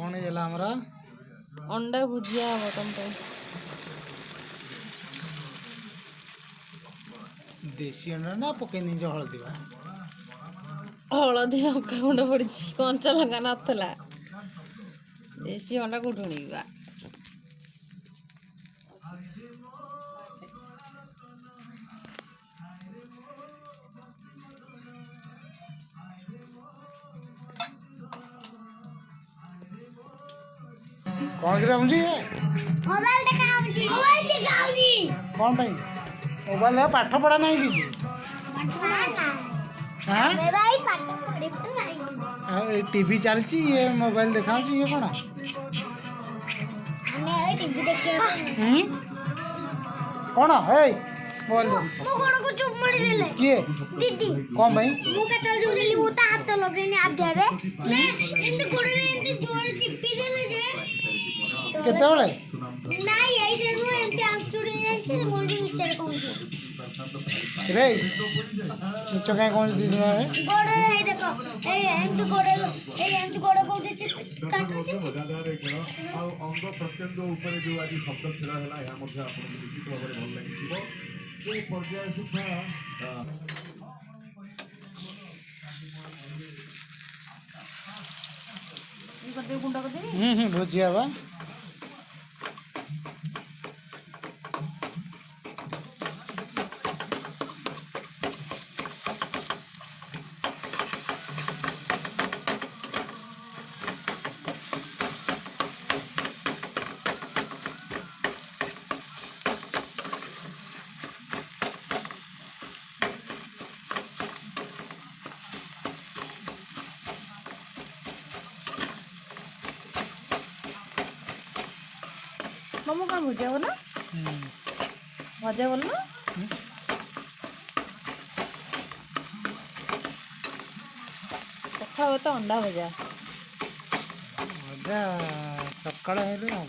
कौन है हमारा अंडा भुजिया हम तुम पे देसी अंडा ना पकई नहीं जो हल्दी बा हलदी लंका गुंड पड़ी कंचा लंका नाला देसी अंडा कोठू आनिबा कौन से राम जी मोबाइल दिखाऊंगी कौन भाई मोबाइल है पाठ पढ़ा नहीं की हाँ भाई पाठ पढ़े नहीं टीवी चलची ये मोबाइल दिखाऊँ ये कौन हमें टीवी देखिए कौन है मोबाइल मो गोड़ को चुप मड़ी देले किए दीदी कौन भाई मु केतर जो देली वो ता हाथ लगेनी आ देबे ने एंत गोड़ रे एंत जोर टिप्पी देले जे केते बेले नहीं यही देखो एंत आंचुड़ी जांची मुंडी विचार कहूची रे मिछ काहे कौन दी दिना रे गोड़ रे ए देखो ए एंत गोड़ कहूची काटुची मजादार खेल आ अंग प्रत्यंग ऊपर जो आज शब्द खेला है यहाँ मध्य आपको निश्चित भाव में भल लगी ये पर्याय सुधा गुंडा कर दे भुजिया बा मम्मी कौन भुजिया बोला भजा बोलना पखा तो अंडा भजा मजा सकाळ हेले हम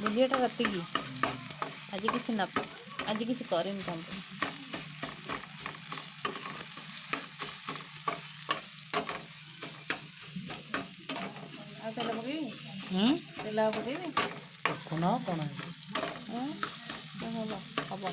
भुजियाटा राति की आज किसी ना आज किसी करें तुम आ तेल पकईबी तेल पकईबी कोना कौन है ଭଲ ହବ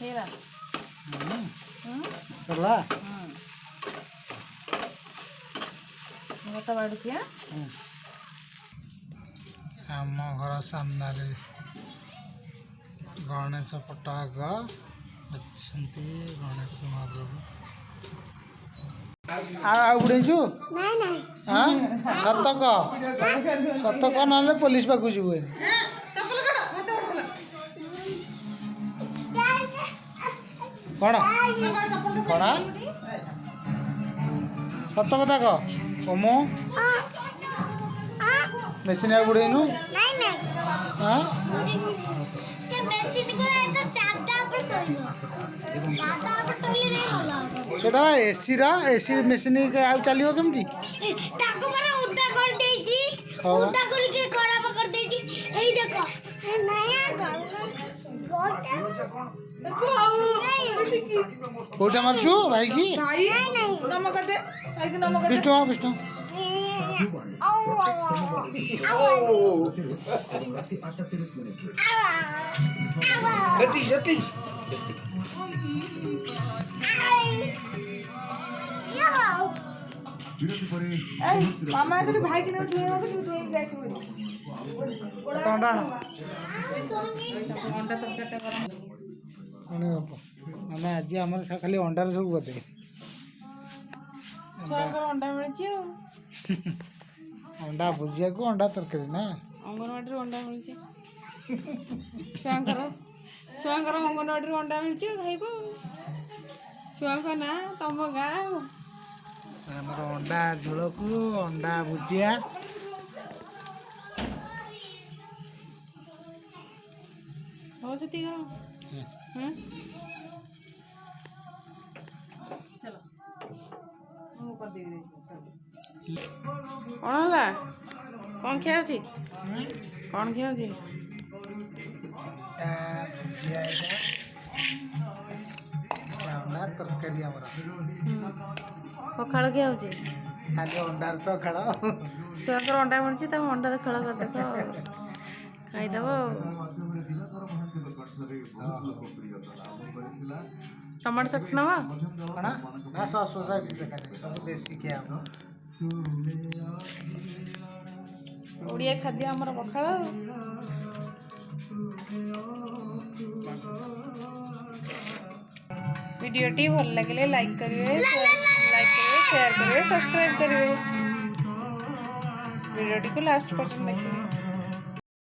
हेरा चला मोटा बाड़ुचिया आम घर सामने गणेश पटाक अच्छा गणेश महाप्रभु उड़ेचु नहीं नहीं हाँ सतक ना पुलिस पाक जीव कौन कौन सत कथा कह ओमो मेसीन बुड़ेनु नहीं नहीं हाँ से मशीन को ऐसा चाटा पर सोइबो चाटा पर तोइले नहीं होला सेटा एसी मेसीन आउ चलियो केमती ताको पर उद्दा कर देजी उद्दा करके खराब कर देजी एई देखो नया कोटा मारचु भाई की विष्णु विष्णु मामा भाई की मैंने आज आम खाली अंडार सब बोधे अंडा मिली अंडा भुजिया को अंडा तरकारी ना अंगनवाड़ी अंडा मिली छुआंकर अंगनवाड़ी अंडा मिली खाइब छुआ ना तुम गाँव आमर अंडा झोल को अंडा भुजिया हो से करो हाँ चलो ମୁଁ କରିଦେବି କ'ଣ ହେଲା କ'ଣ ଖିଆ ହେଉଛି କ'ଣ ଖିଆ ହେଉଛି ତରକାରୀ ଆମର ପଖାଳ ଖିଆ ହେଉଛି ଖାଲି ଅଣ୍ଡାର ତ ଖେଳ ଛୁଆଙ୍କର ଅଣ୍ଡା ମିଳୁଛି ତାକୁ ଅଣ୍ଡାରେ ଖେଳ କରିଦେବ ଖାଇଦେବ ଟମାଟୋ ସକ୍ସ ନେବ କ'ଣ ନା ସସ୍ ଫସ୍ କିଛି ଦେଖାଯାଏ ସବୁ ଦେଶୀ ଖିଆ ଆମର ଓଡ଼ିଆ ଖାଦ୍ୟ ଆମର ପଖାଳ वीडियोटी भल लगे लाइक करेंगे शेयर करेंगे सब्सक्राइब करेंगे वीडियोटी को लास्ट पर्यंत देखिए।